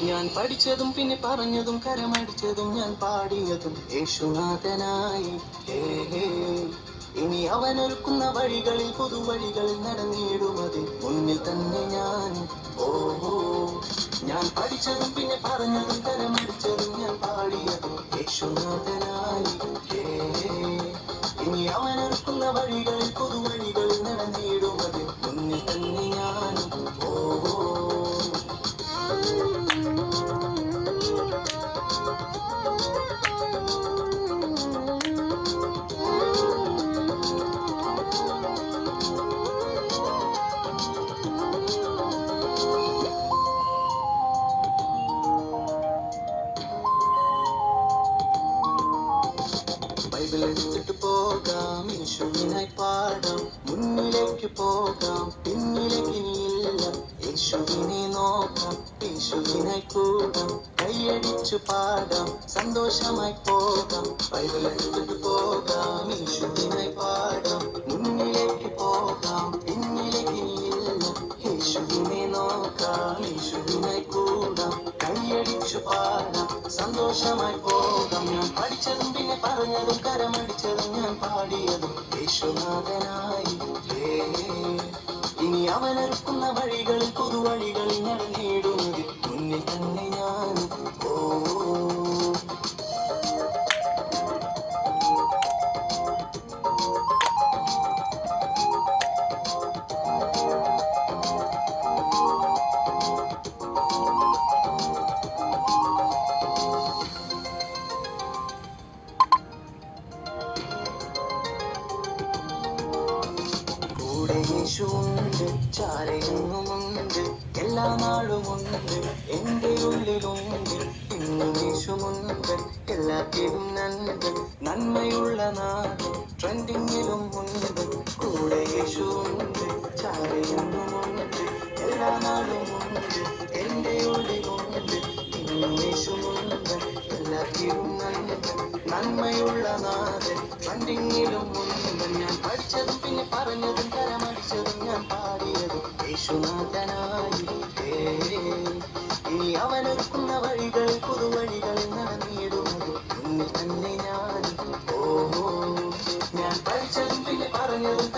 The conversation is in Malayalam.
ഞാൻ പഠിച്ചതും പിന്നെ പറഞ്ഞതും കരമടിച്ചതും ഞാൻ പാടിയതും യേശുനാഥനായി. ഹേ ഹേ. ഇനി അവനൊരുക്കുന്ന വഴികളിൽ പുതുവഴികളിൽ നടന്നിടുമതിൽ മുന്നിൽ തന്നെ ഞാൻ. ഓഹോ. ഞാൻ പഠിച്ചതും പിന്നെ പറഞ്ഞതും കരമടിച്ചതും ഞാൻ പാടിയതും യേശുനാഥനായി. ഹേ ഹേ. ഇനി അവനൊരുക്കുന്ന വഴികളിൽ പുതുവഴികളിൽ നടന്നിടുമതിൽ മുന്നിൽ തന്നെ ഞാൻ. ഓഹോ. ബൈബിൾ എടുത്തിട്ട് പോകാം, യേശുവിനായി പാടാം, മുന്നിലേക്ക് പോകാം, പിന്നിലേക്ക് ഇനിയില്ല. യേശുവിനെ നോക്കാം, യേശുവിനായി കൂടാം, കൈയടിച്ചു പാടാം, സന്തോഷമായി പോകാം. ബൈബിൾ എടുത്തിട്ട് പോകാം, യേശുവിനായി പാടാം, മുന്നിലേക്ക് പോകാം, പിന്നിലേക്ക് ഇനിയില്ല. യേശുവിനെ നോക്കാം, യേശുവിനായി കൂടാം, കൈയടിച്ചു പാടാം, സന്തോഷമായി പോകാം. ഞാൻ പഠിച്ചതും പിന്നെ പറഞ്ഞതും കരമടിച്ചതും ഞാൻ പാടിയതും യേശുനാഥനായി. ഹേ. ഇനി അവനൊരുക്കുന്ന വഴികളിൽ പുതുവഴികളിൽ നടന്നിടുന്നത് മുന്നിൽ തന്നെ ഞാൻ. ഓ. കൂടെ യേശുവുണ്ട്, ചാരയെങ്ങുമുണ്ട്, എല്ലാ നാളുമുണ്ട്, എൻ്റെ ഉള്ളിലുണ്ട്. ഇന്നും യേശുമുണ്ട്, എല്ലാത്തിലും നന്മ, നന്മയുള്ള നാട് ട്രെൻഡിങ്ങിലും ഉണ്ട്. കൂടെ യേശുവുണ്ട്, ചാരയെങ്ങുമുണ്ട്, എല്ലാ നാളുമുണ്ട്, എൻ്റെ ഉള്ളിലുണ്ട്. ഇന്നും യേശുമുണ്ട്, എല്ലാത്തിലും നന്മ, നന്മയുള്ള നാട് ട്രെൻഡിങ്ങിലും ഉണ്ട്. ഞാൻ പഠിച്ചതും പിന്നെ പറഞ്ഞതും കരമടിച്ചതും ഞാൻ പാടിയതും യേശുനാഥനായി. ഹേ. ഇനി അവനൊരുക്കുന്ന വഴികളിൽ പുതുവഴികളിൽ നടന്നിടുന്നത് മുന്നിൽ തന്നെ ഞാൻ. ഓഹോ. ഞാൻ പഠിച്ചതും പിന്നെ പറഞ്ഞതും